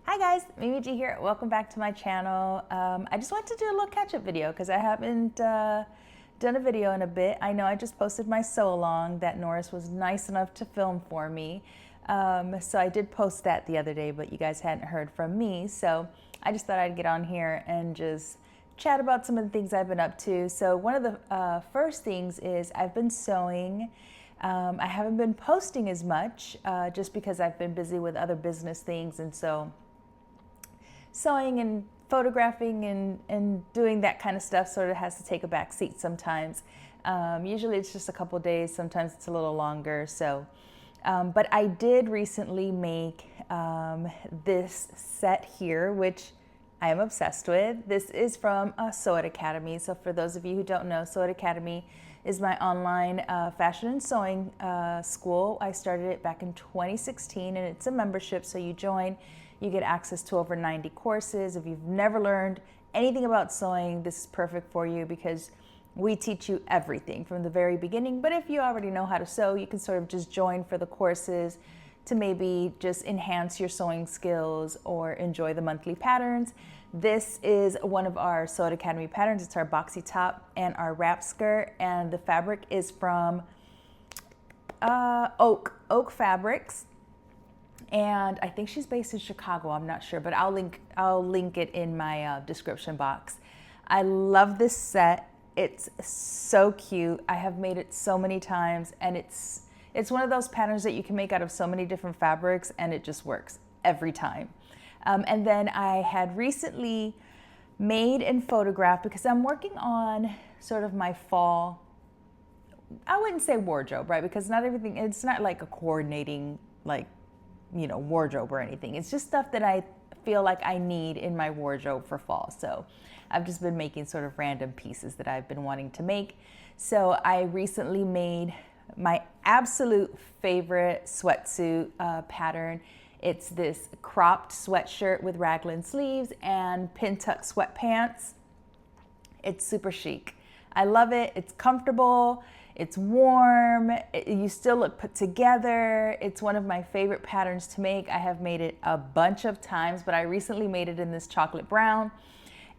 Hi guys, Mimi G here. Welcome back to my channel. I just wanted to do a little catch-up video because I haven't done a video in a bit. I know I just posted my sew along that Norris was nice enough to film for me. So I did post that the other day, but you guys hadn't heard from me. So I just thought I'd get on here and just chat about some of the things I've been up to. So one of the first things is I've been sewing. I haven't been posting as much just because I've been busy with other business things, and so sewing and photographing and doing that kind of stuff sort of has to take a back seat sometimes. Usually it's just a couple days, sometimes it's a little longer. So, but I did recently make this set here, which I am obsessed with. This is from Sew It Academy. So for those of you who don't know, Sew It Academy is my online fashion and sewing school. I started it back in 2016 and it's a membership, so you join. You get access to over 90 courses. If you've never learned anything about sewing, this is perfect for you because we teach you everything from the very beginning. But if you already know how to sew, you can sort of just join for the courses to maybe just enhance your sewing skills or enjoy the monthly patterns. This is one of our Sew It Academy patterns. It's our boxy top and our wrap skirt, and the fabric is from Oak Fabrics. And I think she's based in Chicago, I'm not sure, but I'll link it in my description box. I love this set. It's so cute. I have made it so many times, and it's one of those patterns that you can make out of so many different fabrics, and it just works every time. And then I had recently made and photographed, because I'm working on sort of my fall, I wouldn't say wardrobe, right? Because not everything, it's not like a coordinating, like, wardrobe or anything. It's just stuff that I feel like I need in my wardrobe for fall. So I've just been making sort of random pieces that I've been wanting to make. So I recently made my absolute favorite sweatsuit pattern. It's this cropped sweatshirt with raglan sleeves and pin tuck sweatpants. It's super chic. I love it. It's comfortable. It's warm. You still look put together. It's one of my favorite patterns to make. I have made it a bunch of times, but I recently made it in this chocolate brown.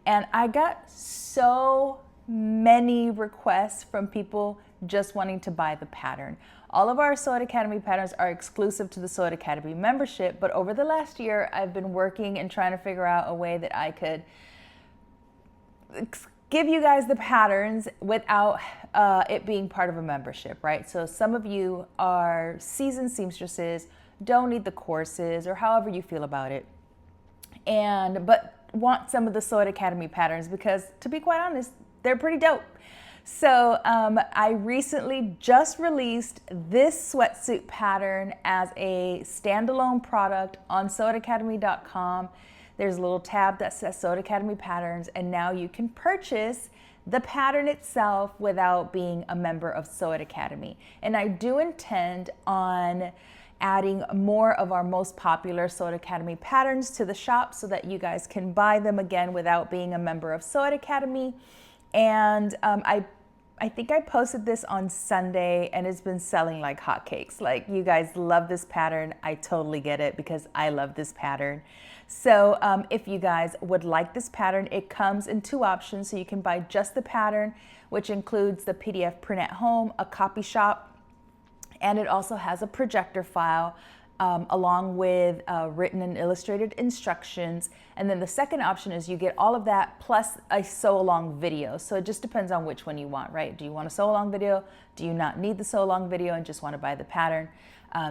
And I got so many requests from people just wanting to buy the pattern. All of our Sew It Academy patterns are exclusive to the Sew It Academy membership, but over the last year, I've been working and trying to figure out a way that I could give you guys the patterns without it being part of a membership, right? So some of you are seasoned seamstresses, don't need the courses, or however you feel about it, but want some of the Sew It Academy patterns because, to be quite honest, they're pretty dope. So I recently just released this sweatsuit pattern as a standalone product on sewitacademy.com. There's a little tab that says Sew It Academy patterns, and now you can purchase the pattern itself without being a member of Sew It Academy. And I do intend on adding more of our most popular Sew It Academy patterns to the shop so that you guys can buy them again without being a member of Sew It Academy. And I think I posted this on Sunday and it's been selling like hotcakes. Like, you guys love this pattern. I totally get it because I love this pattern. So if you guys would like this pattern, it comes in two options. So you can buy just the pattern, which includes the PDF print at home, a copy shop, and it also has a projector file along with written and illustrated instructions. And then the second option is you get all of that plus a sew along video. So it just depends on which one you want, right? Do you want a sew along video? Do you not need the sew along video and just want to buy the pattern?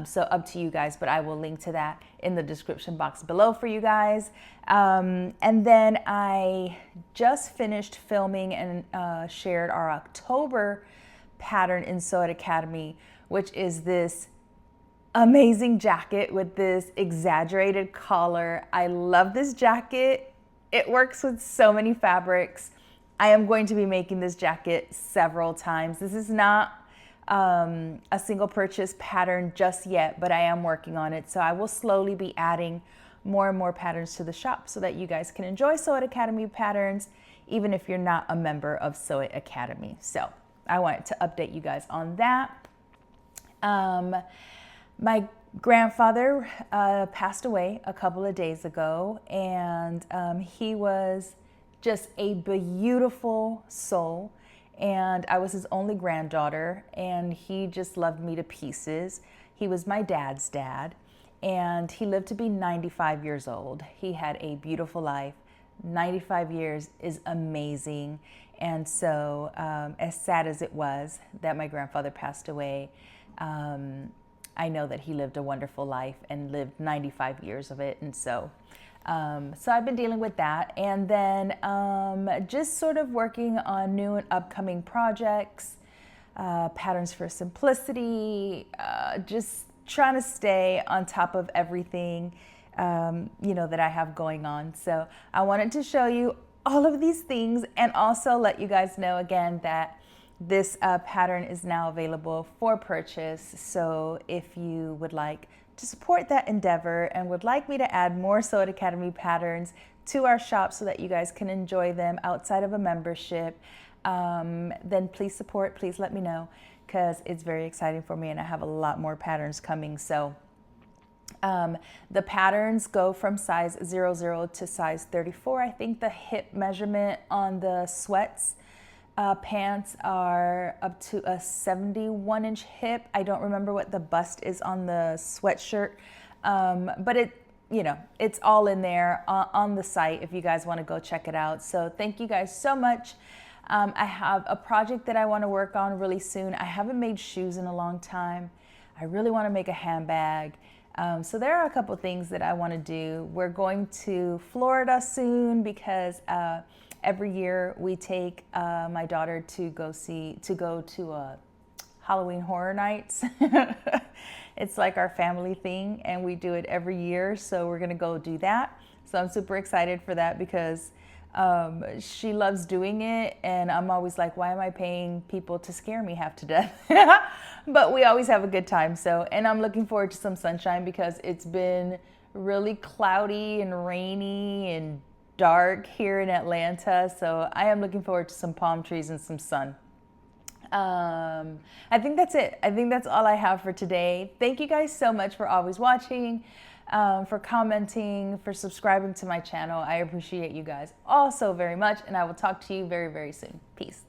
So up to you guys, but I will link to that in the description box below for you guys. And then I just finished filming and shared our October pattern in Sew It Academy, which is this amazing jacket with this exaggerated collar. I love this jacket. It works with so many fabrics. I am going to be making this jacket several times. This is not a single purchase pattern just yet, but I am working on it. So I will slowly be adding more and more patterns to the shop so that you guys can enjoy Sew It Academy patterns, even if you're not a member of Sew It Academy. So I wanted to update you guys on that. My grandfather passed away a couple of days ago, and he was just a beautiful soul. And I was his only granddaughter, and he just loved me to pieces. He was my dad's dad, and he lived to be 95 years old. He had a beautiful life. 95 years is amazing. And so, as sad as it was that my grandfather passed away, I know that he lived a wonderful life and lived 95 years of it. And so I've been dealing with that. And then just sort of working on new and upcoming projects, patterns for simplicity, just trying to stay on top of everything, that I have going on. So I wanted to show you all of these things and also let you guys know again that this pattern is now available for purchase. So if you would like to support that endeavor and would like me to add more Sew It Academy patterns to our shop so that you guys can enjoy them outside of a membership, then please support, please let me know, because it's very exciting for me and I have a lot more patterns coming. So the patterns go from size 00 to size 34. I think the hip measurement on the sweats pants are up to a 71-inch hip. I don't remember what the bust is on the sweatshirt, but it's all in there on the site if you guys want to go check it out. So thank you guys so much. I have a project that I want to work on really soon. I haven't made shoes in a long time. I really want to make a handbag. So there are a couple things that I want to do. We're going to Florida soon because every year we take my daughter to go to Halloween Horror Nights. It's like our family thing and we do it every year. So we're going to go do that. So I'm super excited for that because she loves doing it, and I'm always like, why am I paying people to scare me half to death? But we always have a good time. So, and I'm looking forward to some sunshine because it's been really cloudy and rainy and dark here in Atlanta. So I am looking forward to some palm trees and some sun. I think that's it. I think that's all I have for today. Thank you guys so much for always watching, for commenting, for subscribing to my channel. I appreciate you guys all so very much, and I will talk to you very, very soon. Peace.